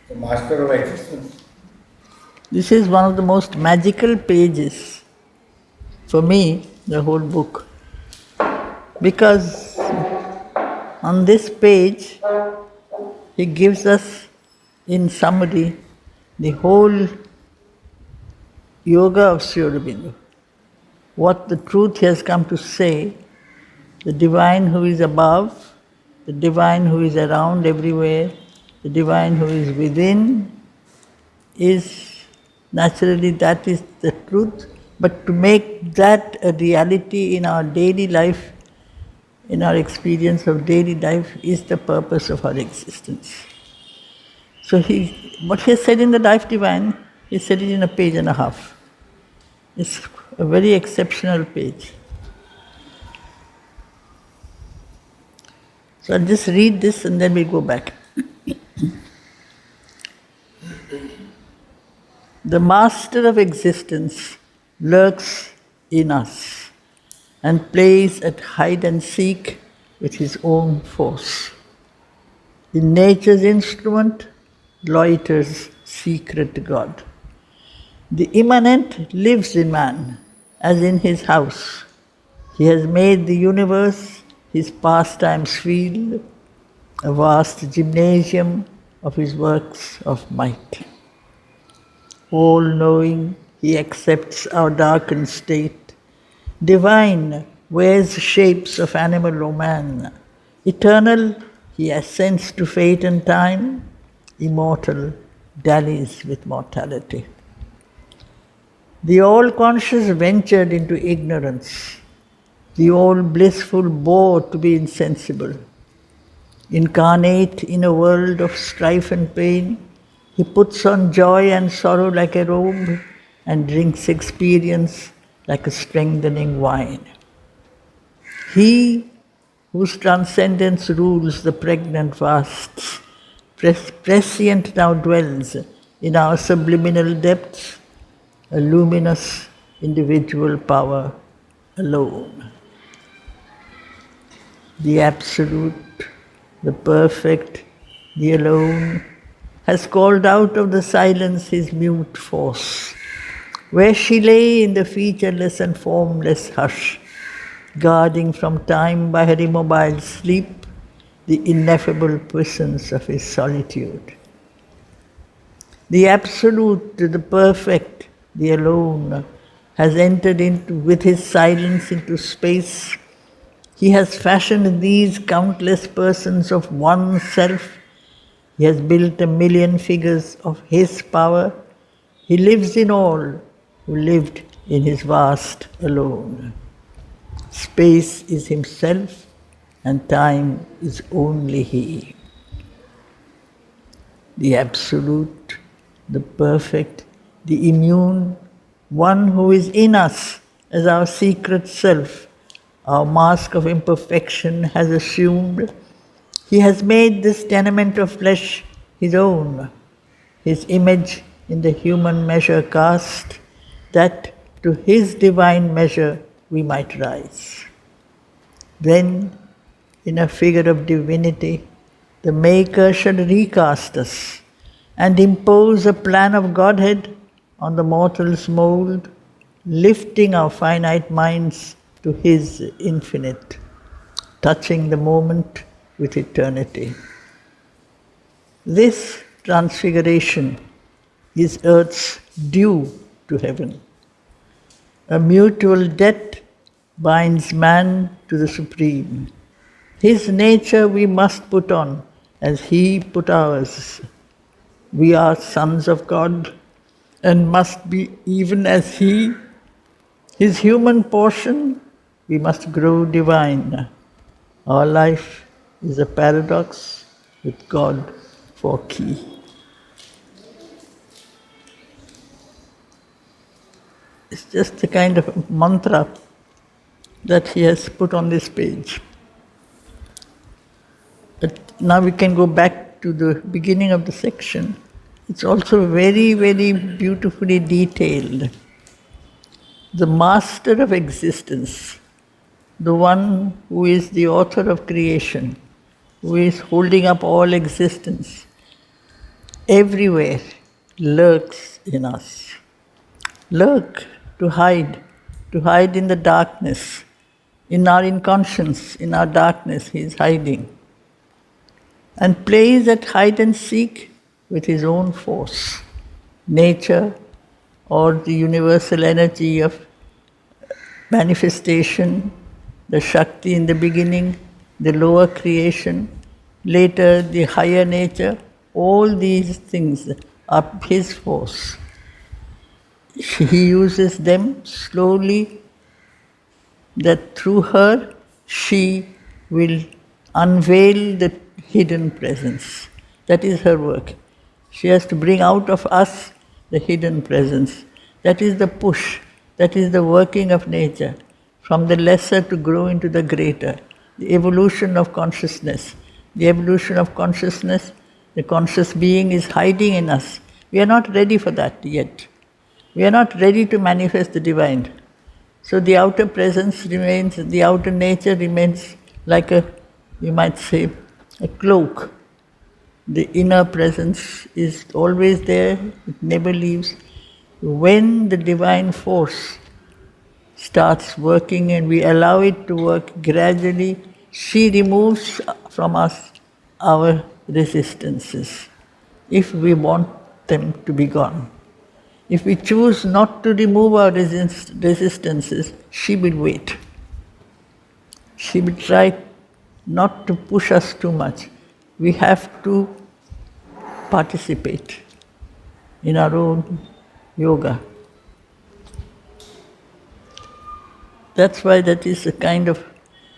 The master of existence. This is one of the most magical pages for me, the whole book. Because on this page, he gives us, in summary, the whole yoga of Sri Aurobindo. What the truth he has come to say, the divine who is above, the divine who is around everywhere, the divine who is within, is naturally that is the truth. But to make that a reality in our daily life, in our experience of daily life, is the purpose of our existence. So what he has said in the Life Divine, he said it in a page and a half. It's a very exceptional page. So I'll just read this and then we'll go back. The master of existence lurks in us and plays at hide and seek with his own force. In nature's instrument loiters secret God. The immanent lives in man as in his house. He has made the universe his pastimes field, a vast gymnasium of his works of might. All-knowing, he accepts our darkened state. Divine, wears shapes of animal or man. Eternal, he ascends to fate and time. Immortal, dallies with mortality. The all-conscious ventured into ignorance. The all-blissful bore to be insensible. Incarnate in a world of strife and pain, he puts on joy and sorrow like a robe and drinks experience like a strengthening wine. He whose transcendence rules the pregnant vasts, prescient now dwells in our subliminal depths, a luminous individual power alone. The Absolute, the Perfect, the Alone, has called out of the silence his mute force. Where she lay in the featureless and formless hush, guarding from time by her immobile sleep the ineffable presence of his solitude. The Absolute, the Perfect, the Alone, has entered with his silence into space. He has fashioned these countless persons of one self. He has built a million figures of his power. He lives in all who lived in his vast alone. Space is himself and time is only he. The Absolute, the Perfect, the Immune, one who is in us as our secret self, our mask of imperfection has assumed. He has made this tenement of flesh his own, his image in the human measure cast, that to his divine measure we might rise. Then, in a figure of divinity, the Maker shall recast us and impose a plan of Godhead on the mortal's mold, lifting our finite minds to his infinite, touching the moment with eternity. This transfiguration is earth's due to heaven. A mutual debt binds man to the Supreme. His nature we must put on as he put ours. We are sons of God and must be even as he. His human portion, we must grow divine. Our life is a paradox with God for key. It's just a kind of mantra that he has put on this page. But now we can go back to the beginning of the section. It's also very, very beautifully detailed. The master of existence, the one who is the author of creation, who is holding up all existence, everywhere lurks in us. Lurk, to hide in the darkness. In our inconscience, in our darkness, he is hiding. And plays at hide and seek with his own force. Nature, or the universal energy of manifestation, the Shakti in the beginning, the lower creation, later the higher nature, all these things are his force. He uses them slowly, that through her she will unveil the hidden presence. That is her work. She has to bring out of us the hidden presence. That is the push. That is the working of nature. From the lesser to grow into the greater. The evolution of consciousness. The evolution of consciousness, the conscious being is hiding in us. We are not ready for that yet. We are not ready to manifest the divine. So the outer presence remains, the outer nature remains like a, you might say, a cloak. The inner presence is always there, it never leaves. When the divine force starts working and we allow it to work gradually, she removes from us our resistances, if we want them to be gone. If we choose not to remove our resistances, she will wait. She will try not to push us too much. We have to participate in our own yoga. That's why that is a kind of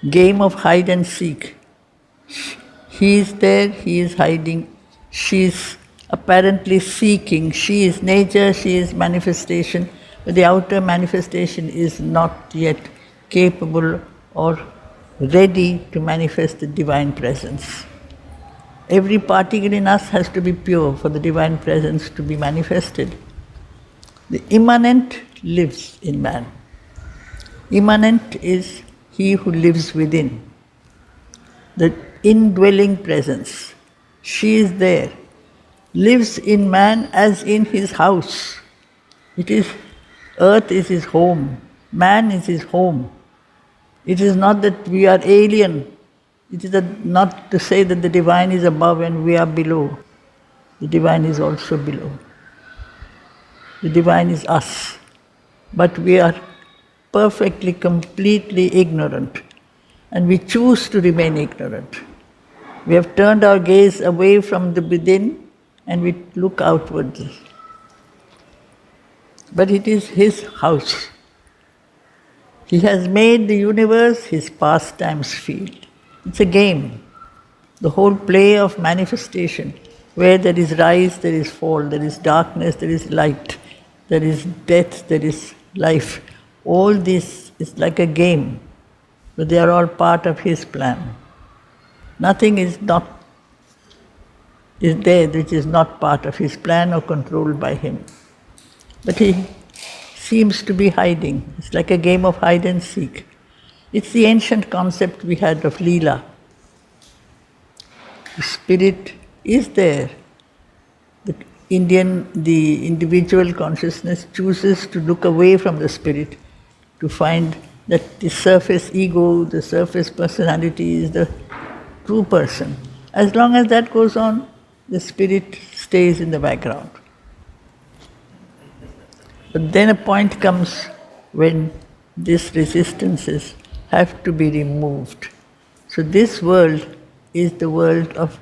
game of hide and seek. He is there, he is hiding, she is apparently seeking. She is nature, she is manifestation, but the outer manifestation is not yet capable or ready to manifest the divine presence. Every particle in us has to be pure for the divine presence to be manifested. The immanent lives in man. Immanent is he who lives within. The indwelling presence. She is there. Lives in man as in his house. It is, earth is his home. Man is his home. It is not that we are alien. It is not to say that the divine is above and we are below. The divine is also below. The divine is us. But we are perfectly, completely ignorant. And we choose to remain ignorant. We have turned our gaze away from the within and we look outwards. But it is his house. He has made the universe his pastimes field. It's a game. The whole play of manifestation, where there is rise, there is fall, there is darkness, there is light, there is death, there is life. All this is like a game, but they are all part of his plan. Nothing is there which is not part of his plan or controlled by him. But he seems to be hiding. It's like a game of hide and seek. It's the ancient concept we had of Leela. The spirit is there. The individual consciousness chooses to look away from the spirit to find that the surface ego, the surface personality is the true person. As long as that goes on, the spirit stays in the background. But then a point comes when these resistances have to be removed. So this world is the world of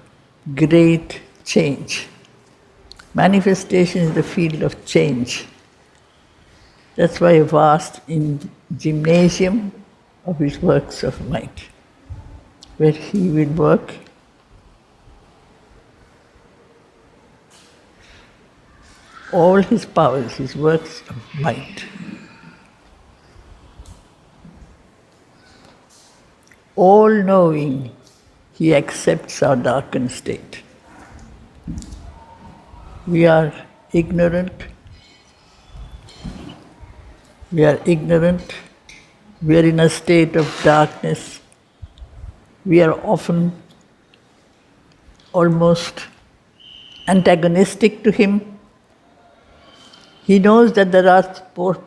great change. Manifestation is the field of change. That's why a vast gymnasium of his works of might, where he will work all his powers, his works of might. All-knowing, he accepts our darkened state. We are ignorant. We are ignorant. We are in a state of darkness. We are often almost antagonistic to him. He knows that there are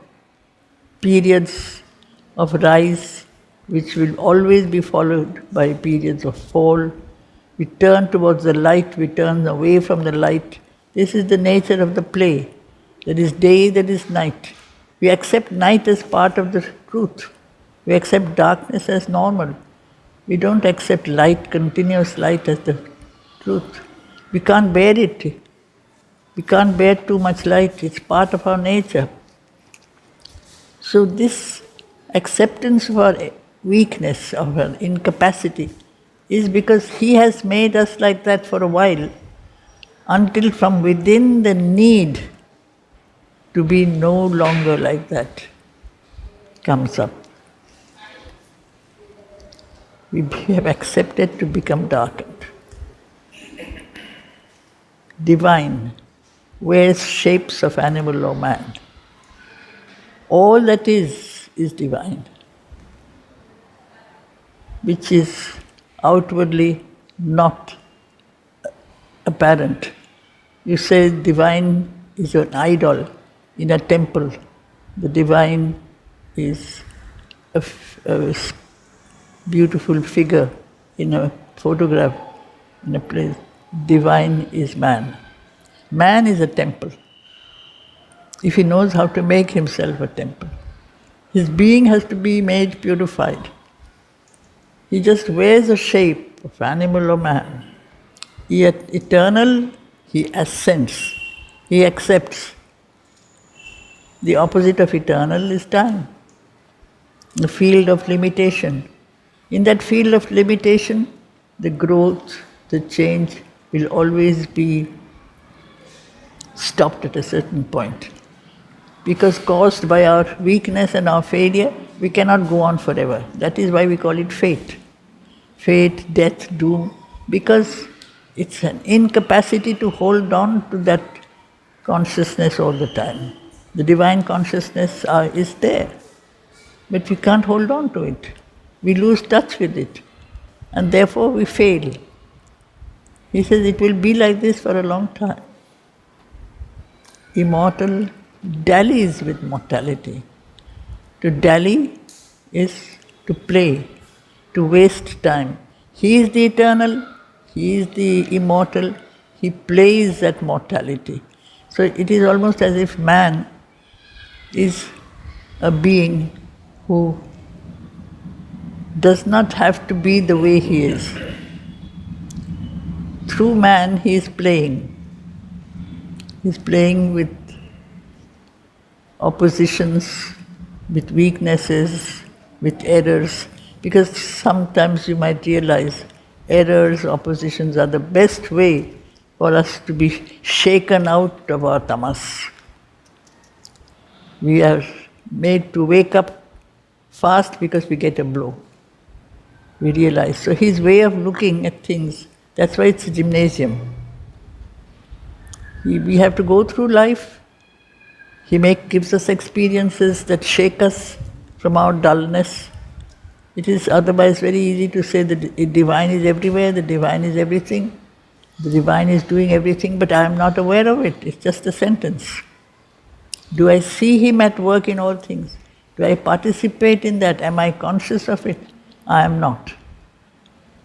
periods of rise which will always be followed by periods of fall. We turn towards the light, we turn away from the light. This is the nature of the play. There is day, there is night. We accept night as part of the truth. We accept darkness as normal. We don't accept light, continuous light as the truth. We can't bear it. We can't bear too much light. It's part of our nature. So this acceptance of our weakness, of our incapacity, is because He has made us like that for a while, until from within the need to be no longer like that comes up. We have accepted to become darkened. Divine wears shapes of animal or man. All that is divine, which is outwardly not apparent. You say divine is an idol in a temple. The divine is a beautiful figure in a photograph, in a place. Divine is man. Man is a temple, if he knows how to make himself a temple. His being has to be made purified. He just wears a shape of animal or man. Yet eternal, he ascends, he accepts. The opposite of eternal is time, the field of limitation. In that field of limitation, the growth, the change will always be stopped at a certain point. Because caused by our weakness and our failure, we cannot go on forever. That is why we call it fate. Fate, death, doom, because it's an incapacity to hold on to that consciousness all the time. The divine consciousness is there, but we can't hold on to it. We lose touch with it, and therefore we fail. He says it will be like this for a long time. Immortal dallies with mortality. To dally is to play, to waste time. He is the eternal, He is the immortal, He plays at mortality. So it is almost as if man is a being who does not have to be the way he is. Through man he is playing. He is playing with oppositions, with weaknesses, with errors, because sometimes you might realize errors, oppositions are the best way for us to be shaken out of our tamas. We are made to wake up fast because we get a blow. We realize. So his way of looking at things, that's why it's a gymnasium. We have to go through life. He gives us experiences that shake us from our dullness. It is otherwise very easy to say that the divine is everywhere, the divine is everything, the divine is doing everything, but I am not aware of it. It's just a sentence. Do I see him at work in all things? Do I participate in that? Am I conscious of it? I am not.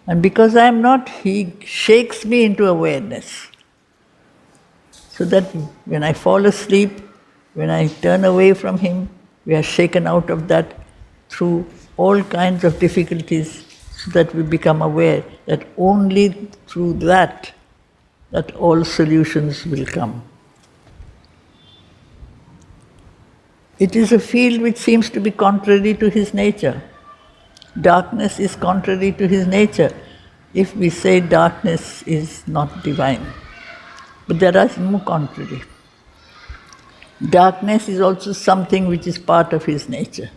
And because I am not, he shakes me into awareness. So that when I fall asleep, when I turn away from him, we are shaken out of that through all kinds of difficulties, so that we become aware that only through that all solutions will come. It is a field which seems to be contrary to his nature. Darkness is contrary to his nature if we say darkness is not divine. But there is no contrary. Darkness is also something which is part of his nature.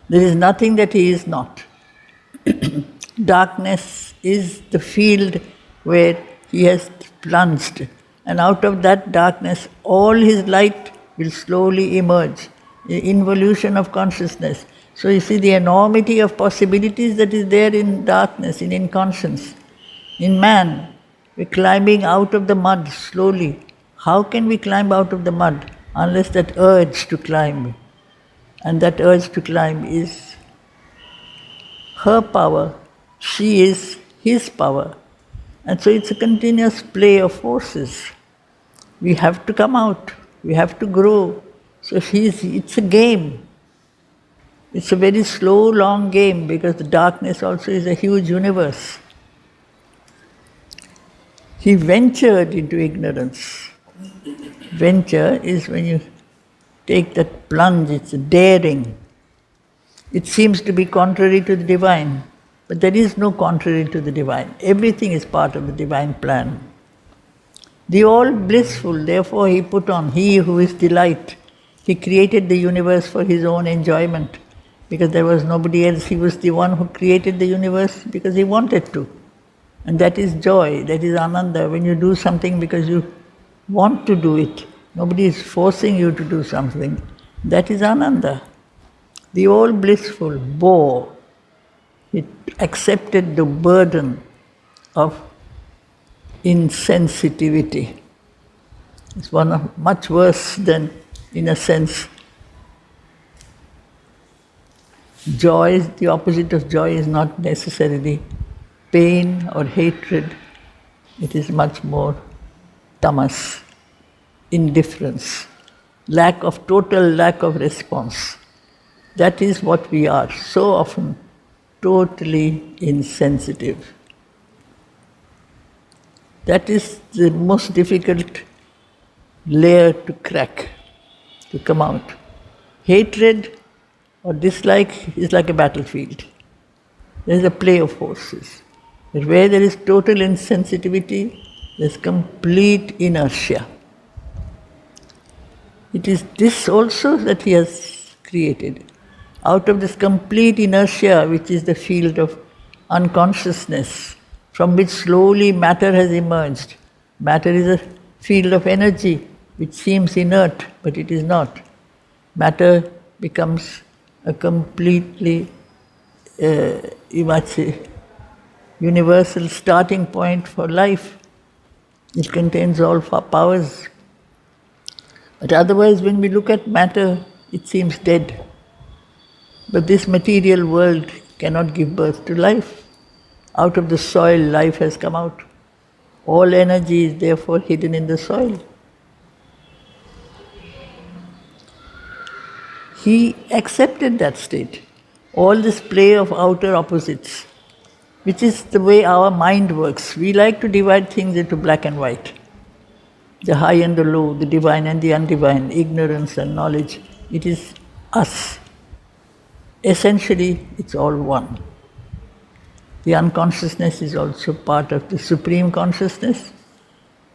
There is nothing that he is not. Darkness is the field where he has plunged, and out of that darkness all his light will slowly emerge, the involution of consciousness. So you see the enormity of possibilities that is there in darkness, in inconscience. In man, We're climbing out of the mud slowly. How can we climb out of the mud unless that urge to climb? And that urge to climb is her power. She is his power. And so it's a continuous play of forces. We have to come out. We have to grow. So it's a game. It's a very slow, long game because the darkness also is a huge universe. He ventured into ignorance. Venture is when you take that plunge, it's daring. It seems to be contrary to the divine, but there is no contrary to the divine. Everything is part of the divine plan. The all blissful, therefore he put on, he who is delight. He created the universe for his own enjoyment because there was nobody else. He was the one who created the universe because he wanted to. And that is joy, that is ananda. When you do something because you want to do it, nobody is forcing you to do something. That is ananda. The all blissful bore. It accepted the burden of insensitivity. It's much worse than, in a sense, joy. The opposite of joy is not necessarily pain or hatred. It is much more tamas, indifference, total lack of response. That is what we are, so often totally insensitive. That is the most difficult layer to crack, to come out. Hatred or dislike is like a battlefield. There is a play of forces. But where there is total insensitivity, there is complete inertia. It is this also that he has created. Out of this complete inertia, which is the field of unconsciousness, from which slowly matter has emerged. Matter is a field of energy which seems inert, but it is not. Matter becomes a completely, you might say, universal starting point for life. It contains all powers. But otherwise, when we look at matter, it seems dead. But this material world cannot give birth to life. Out of the soil, life has come out. All energy is therefore hidden in the soil. He accepted that state. All this play of outer opposites, which is the way our mind works. We like to divide things into black and white. The high and the low, the divine and the undivine, ignorance and knowledge. It is us. Essentially, it's all one. The unconsciousness is also part of the supreme consciousness.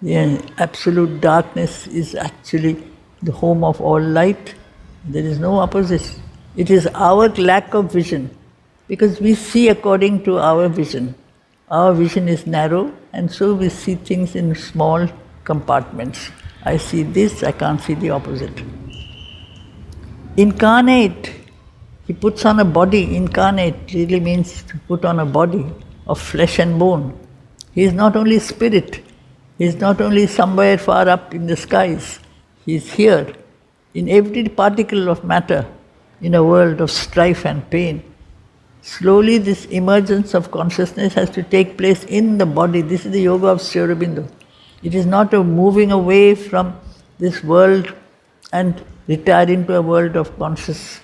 The absolute darkness is actually the home of all light. There is no opposite. It is our lack of vision, because we see according to our vision. Our vision is narrow, and so we see things in small compartments. I see this, I can't see the opposite. Incarnate. He puts on a body. Incarnate really means to put on a body of flesh and bone. He is not only spirit. He is not only somewhere far up in the skies. He is here, in every particle of matter, in a world of strife and pain. Slowly this emergence of consciousness has to take place in the body. This is the yoga of Sri Aurobindo. It is not a moving away from this world and retire into a world of conscious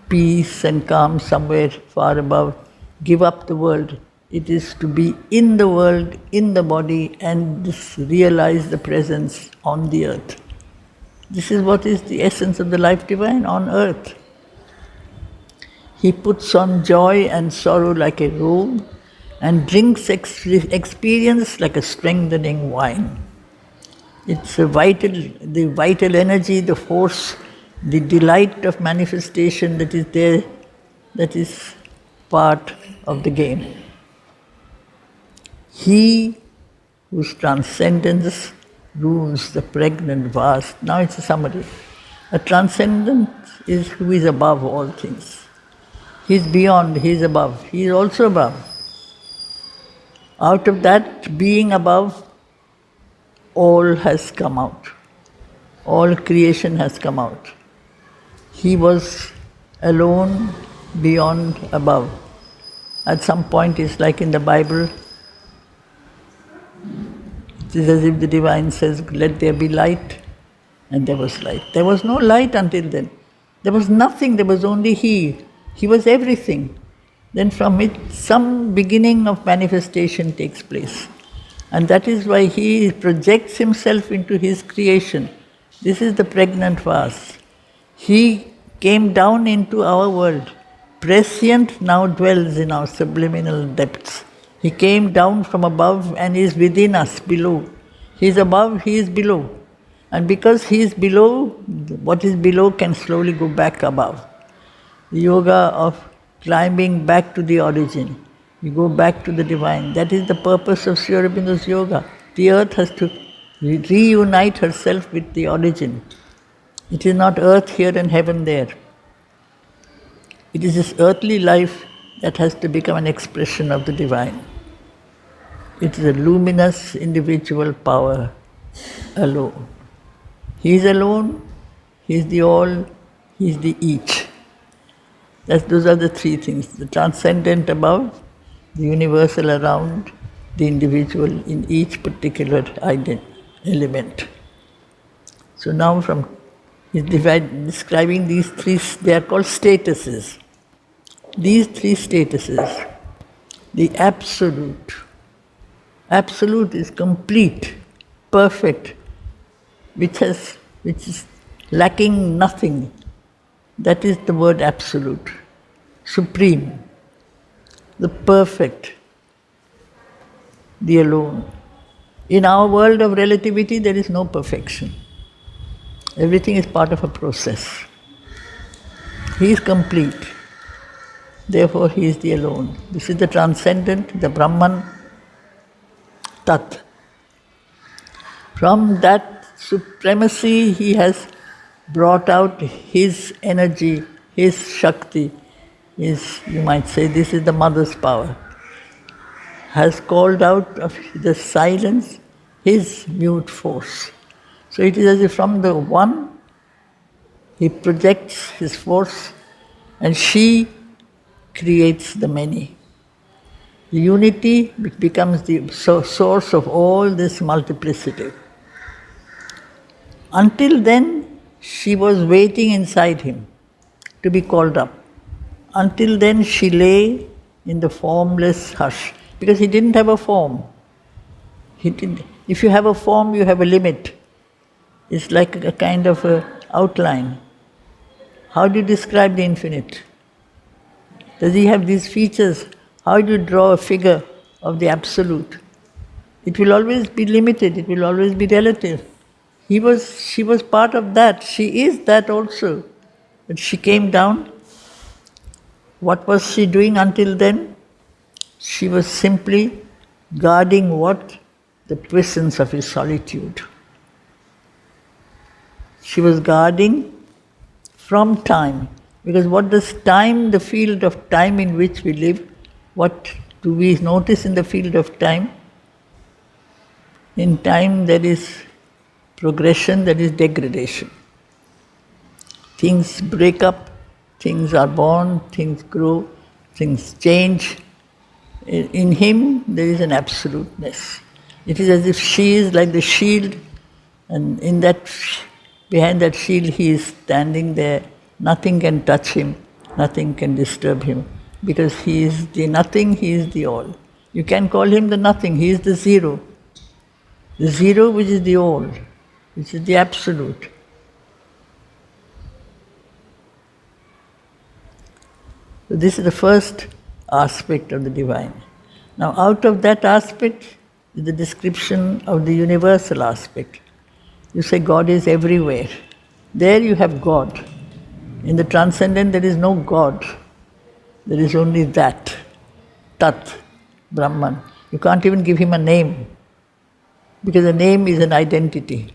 peace and calm somewhere far above. Give up the world. It is to be in the world, in the body, and realize the presence on the earth. This is what is the essence of the life divine on earth. He puts on joy and sorrow like a robe and drinks experience like a strengthening wine. It's the vital energy, the force, the delight of manifestation that is there, that is part of the game. He whose transcendence rules the pregnant vast. Now it's a summary. A transcendent is who is above all things. He is beyond, he is above. He is also above. Out of that being above, all has come out. All creation has come out. He was alone, beyond, above. At some point, it's like in the Bible, it is as if the divine says, "Let there be light," and there was light. There was no light until then. There was nothing, there was only He. He was everything. Then from it, some beginning of manifestation takes place. And that is why He projects Himself into His creation. This is the pregnant vase. He came down into our world. Prescient now dwells in our subliminal depths. He came down from above and is within us, below. He is above, He is below. And because He is below, what is below can slowly go back above. The yoga of climbing back to the origin. You go back to the divine. That is the purpose of Sri Aurobindo's yoga. The earth has to reunite herself with the origin. It is not earth here and heaven there. It is this earthly life that has to become an expression of the divine. It is a luminous individual power alone. He is alone, He is the all, He is the each. Those are the three things: the transcendent above, the universal around, the individual in each particular element. So now he's describing these three, they are called statuses. These three statuses, the absolute. Absolute is complete, perfect, which is lacking nothing. That is the word absolute. Supreme, the perfect, the alone. In our world of relativity, there is no perfection. Everything is part of a process. He is complete. Therefore, He is the alone. This is the transcendent, the Brahman, Tat. From that supremacy, He has brought out His energy, His Shakti, you might say, this is the mother's power, has called out of the silence His mute force. So it is as if from the one, He projects His force and she creates the many. The unity becomes the source of all this multiplicity. Until then, she was waiting inside Him to be called up. Until then, she lay in the formless hush, because He didn't have a form. If you have a form, you have a limit. It's like a kind of a outline. How do you describe the infinite? Does He have these features? How do you draw a figure of the absolute? It will always be limited, it will always be relative. She was part of that. She is that also. But she came down. What was she doing until then? She was simply guarding what? The presence of His solitude. She was guarding from time. Because what does time, the field of time in which we live, what do we notice in the field of time? In time there is progression, there is degradation. Things break up, things are born, things grow, things change. In Him there is an absoluteness. It is as if she is like the shield, and behind that shield He is standing there. Nothing can touch Him, nothing can disturb Him, because He is the nothing, He is the all. You can call Him the nothing, He is the zero. The zero which is the all, which is the absolute. So this is the first aspect of the divine. Now out of that aspect is the description of the universal aspect. You say God is everywhere. There you have God. In the transcendent there is no God. There is only that, Tat, Brahman. You can't even give Him a name, because a name is an identity.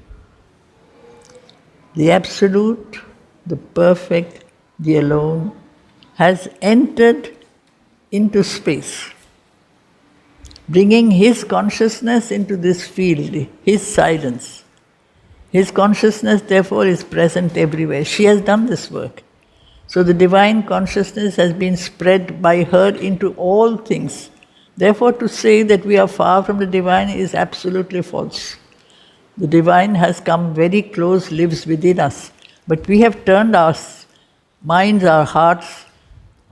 The absolute, the perfect, the alone, has entered into space. bringing his consciousness into this field, his silence. His consciousness, therefore, is present everywhere. She has done this work. So the divine consciousness has been spread by her into all things. Therefore, to say that we are far from the divine is absolutely false. The divine has come very close, lives within us. But we have turned our minds, our hearts,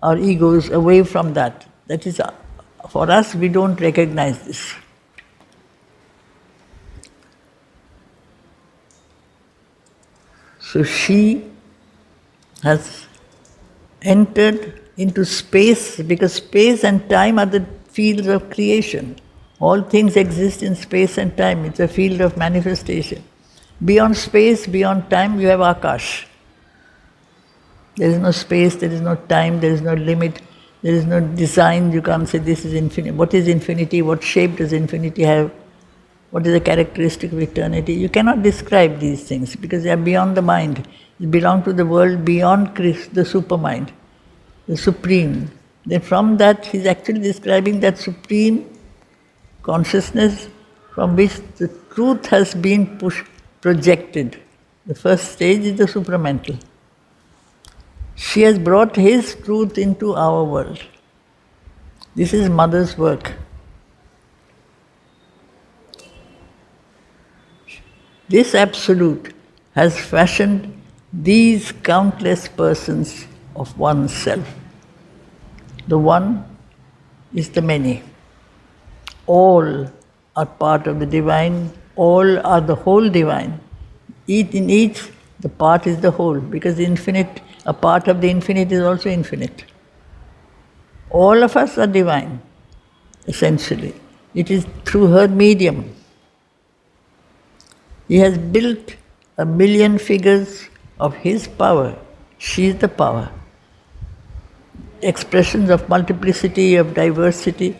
our egos away from that. That is, for us, we don't recognize this. So she has entered into space, because space and time are the fields of creation. All things exist in space and time. It's a field of manifestation. Beyond space, beyond time, you have Akash. There is no space, there is no time, there is no limit, there is no design. You can't say this is infinite. What is infinity? What shape does infinity have? What is the characteristic of eternity? You cannot describe these things because they are beyond the mind. They belong to the world beyond the supermind, the supreme. Then from that, he's actually describing that supreme consciousness from which the truth has been projected. The first stage is the supramental. She has brought his truth into our world. This is Mother's work. This Absolute has fashioned these countless persons of oneself. The one is the many. All are part of the divine, all are the whole divine. In each, the part is the whole, because the infinite, a part of the infinite is also infinite. All of us are divine, essentially. It is through her medium. He has built 1,000,000 figures of his power. She is the power. Expressions of multiplicity, of diversity.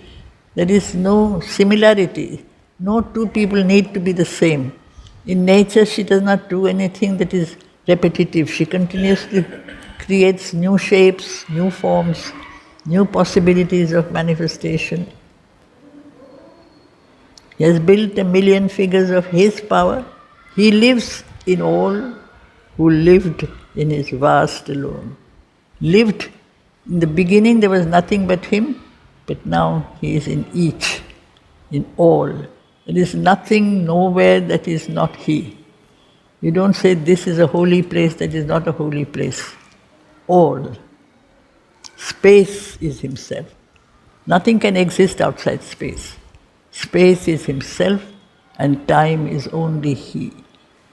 There is no similarity. No two people need to be the same. In nature, she does not do anything that is repetitive. She continuously creates new shapes, new forms, new possibilities of manifestation. He has built 1,000,000 figures of his power. He lives in all who lived in his vast alone. Lived, in the beginning there was nothing but him, but now he is in each, in all. There is nothing, nowhere that is not he. You don't say this is a holy place, that is not a holy place. All. Space is himself. Nothing can exist outside space. Space is himself and time is only he.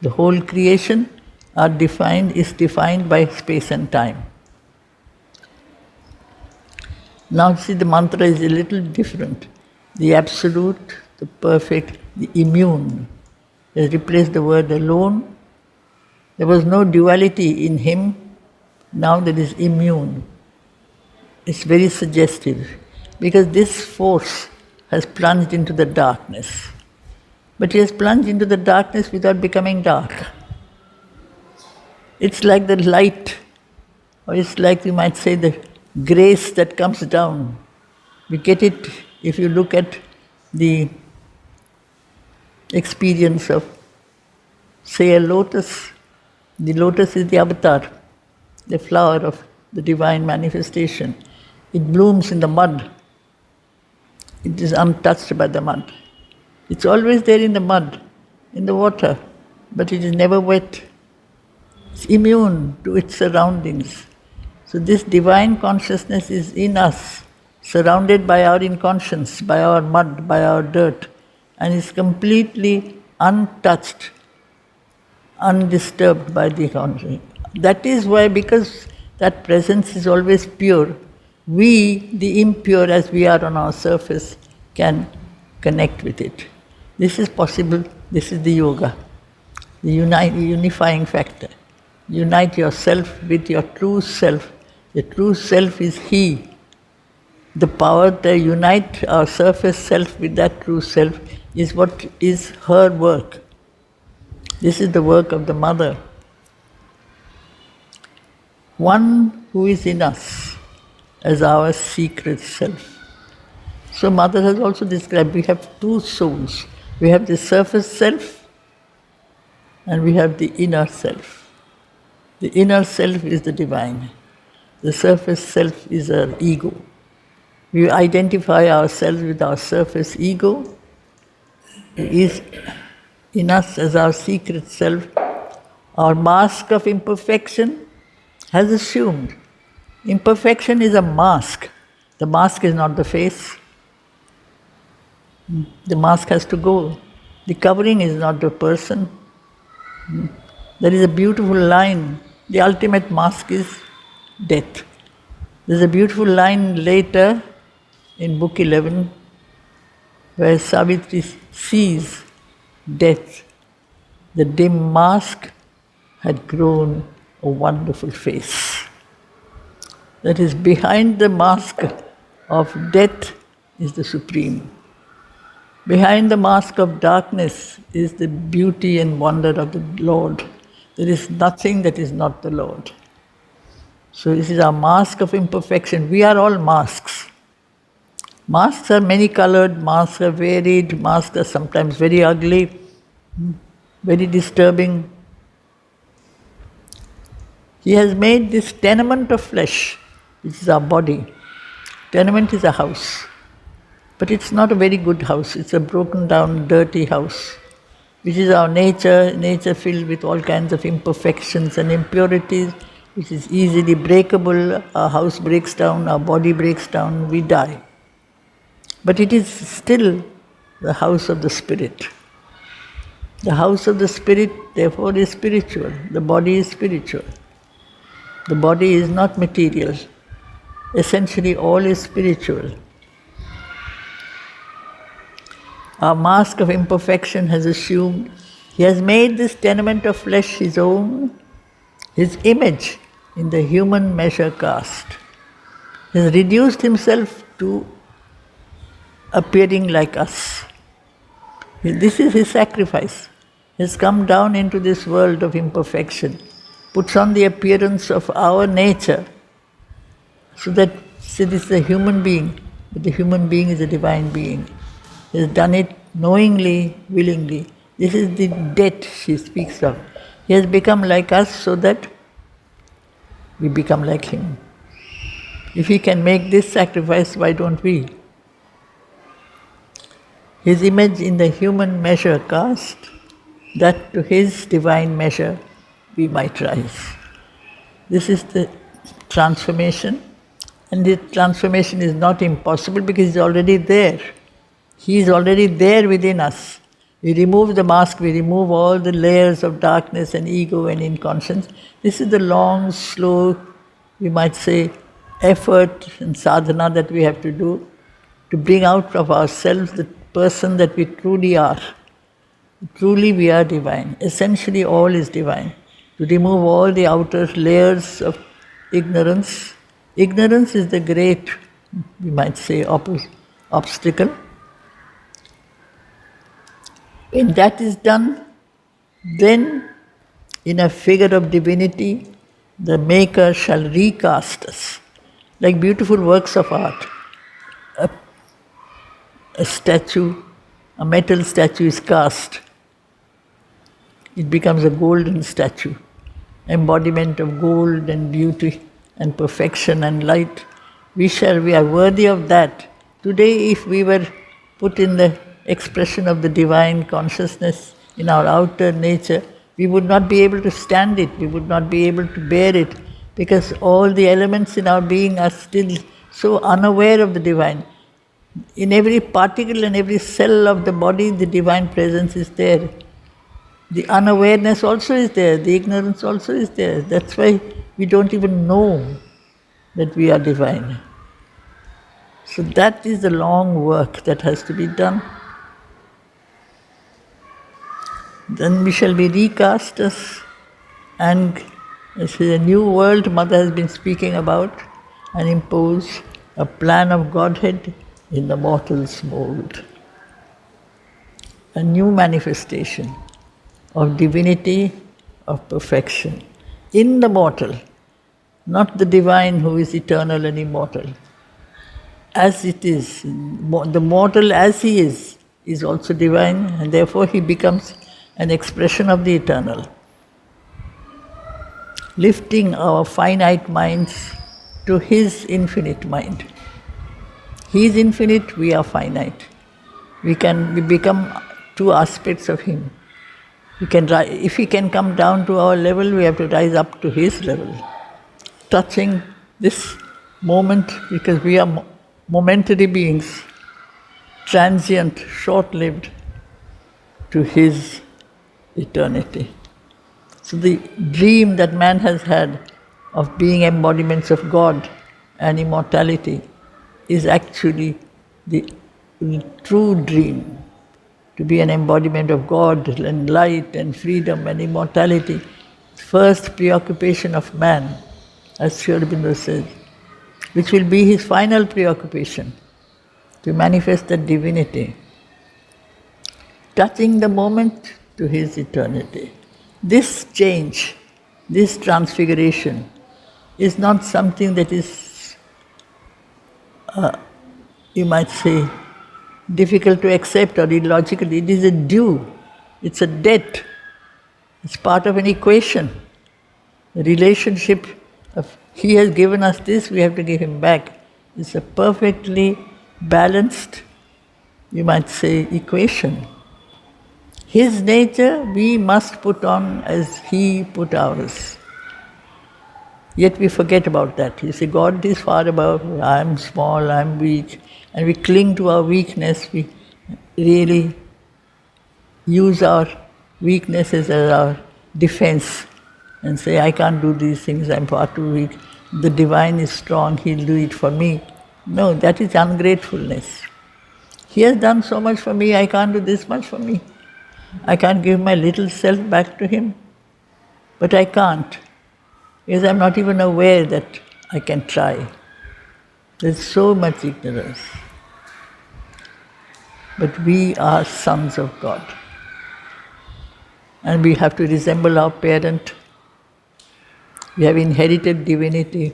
The whole creation is defined by space and time. Now see, the mantra is a little different. The Absolute, the Perfect, the Immune has replaced the word alone. There was no duality in him. Now there is immune. It's very suggestive because this force has plunged into the darkness. But he has plunged into the darkness without becoming dark. It's like the light, or it's like you might say the grace that comes down. We get it if you look at the experience of, say, a lotus. The lotus is the avatar, the flower of the divine manifestation. It blooms in the mud. It is untouched by the mud. It's always there in the mud, in the water, but it is never wet. It's immune to its surroundings. So this divine consciousness is in us, surrounded by our inconscience, by our mud, by our dirt, and is completely untouched, undisturbed by the consciousness. That is why, because that presence is always pure, we, the impure as we are on our surface, can connect with it. This is possible, this is the yoga, the unifying factor. Unite yourself with your true self. The true self is he. The power to unite our surface self with that true self is what is her work. This is the work of the Mother. One who is in us as our secret self. So Mother has also described we have two souls. We have the surface self and we have the inner self. The inner self is the divine. The surface self is our ego. We identify ourselves with our surface ego. It is in us as our secret self. Our mask of imperfection has assumed. Imperfection is a mask. The mask is not the face. The mask has to go. The covering is not the person. There is a beautiful line. The ultimate mask is death. There's a beautiful line later in Book 11 where Savitri sees death. The dim mask had grown a wonderful face. That is, behind the mask of death is the Supreme. Behind the mask of darkness is the beauty and wonder of the Lord. There is nothing that is not the Lord. So this is our mask of imperfection. We are all masks. Masks are many-colored, masks are varied, masks are sometimes very ugly, very disturbing. He has made this tenement of flesh, which is our body. Tenement is a house, but it's not a very good house. It's a broken down, dirty house, which is our nature filled with all kinds of imperfections and impurities, which is easily breakable. Our house breaks down, our body breaks down, we die. But it is still the house of the Spirit. The house of the Spirit, therefore, is spiritual. The body is spiritual. The body is not material. Essentially, all is spiritual. Our mask of imperfection has assumed, he has made this tenement of flesh his own, his image in the human measure cast. He has reduced himself to appearing like us. This is his sacrifice. He has come down into this world of imperfection, puts on the appearance of our nature, so that this is a human being, but the human being is a divine being. He has done it knowingly, willingly. This is the debt she speaks of. He has become like us so that we become like him. If he can make this sacrifice, why don't we? His image in the human measure cast, that to his divine measure we might rise. This is the transformation, and the transformation is not impossible because he's already there. He is already there within us. We remove the mask, we remove all the layers of darkness and ego and inconscience. This is the long, slow, we might say, effort and sadhana that we have to do to bring out of ourselves the person that we truly are. Truly we are divine. Essentially all is divine. To remove all the outer layers of ignorance. Ignorance is the great, we might say, obstacle. When that is done, then in a figure of divinity, the Maker shall recast us. Like beautiful works of art. A statue, a metal statue is cast. It becomes a golden statue, embodiment of gold and beauty and perfection and light. We are worthy of that. Today, if we were put in the expression of the divine consciousness in our outer nature, we would not be able to stand it, we would not be able to bear it, because all the elements in our being are still so unaware of the divine. In every particle and every cell of the body, the divine presence is there. The unawareness also is there, the ignorance also is there. That's why we don't even know that we are divine. So that is the long work that has to be done. Then we shall be recast as, and this is a new world Mother has been speaking about, and impose a plan of Godhead in the mortal's mold. A new manifestation of divinity, of perfection, in the mortal, not the divine who is eternal and immortal. as it is. The mortal as he is also divine, and therefore he becomes an expression of the eternal. Lifting our finite minds to his infinite mind. He is infinite, we are finite. We become two aspects of him. If he can come down to our level, we have to rise up to his level. Touching this moment, because we are momentary beings, transient, short-lived, to his eternity. So the dream that man has had of being embodiments of God and immortality is actually the true dream. To be an embodiment of God and light and freedom and immortality. First preoccupation of man, as Sri Aurobindo says, which will be his final preoccupation, to manifest that divinity, touching the moment to his eternity. This change, this transfiguration, is not something that is, you might say, difficult to accept or illogical. It is a due, it's a debt, it's part of an equation. The relationship of he has given us this, we have to give him back. It's a perfectly balanced, you might say, equation. His nature we must put on as he put ours. Yet we forget about that. You see, God is far above, I am small, I am weak, and we cling to our weakness. We really use our weaknesses as our defense and say, I can't do these things, I'm far too weak. The divine is strong, he'll do it for me. No, that is ungratefulness. He has done so much for me, I can't do this much for me. I can't give my little self back to him. But I can't, because I'm not even aware that I can try. There's so much ignorance. But we are sons of God. And we have to resemble our parent. We have inherited divinity.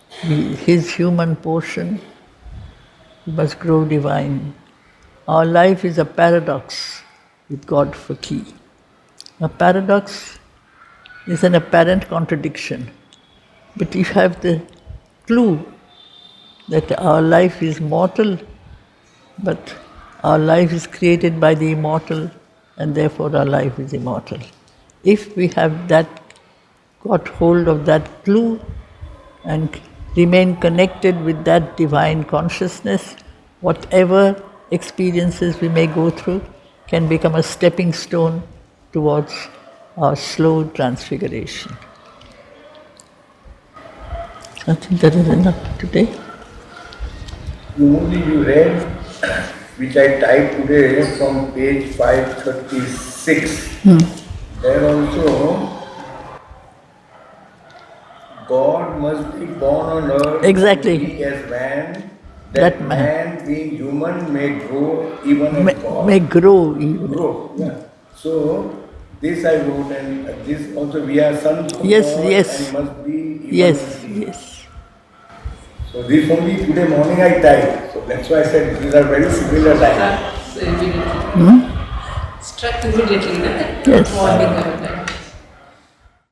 His human portion, we must grow divine. Our life is a paradox with God for key. A paradox is an apparent contradiction. But you have the clue that our life is mortal, but our life is created by the immortal, and therefore our life is immortal. If we have got hold of that clue and remain connected with that divine consciousness, whatever experiences we may go through can become a stepping stone towards our slow transfiguration. I think that is enough today. Only you read, which I typed today from page 536. There also, God must be born on earth Exactly. to be as man, that man being human may grow even as God. May grow even. Grow, yeah. So, this I wrote, and this also we are sons of Yes, God yes. and must be even Yes, as He. yes. So this only today morning I typed. So that's why I said these are very similar lines. Struck immediately. Struck immediately, Yes. morning.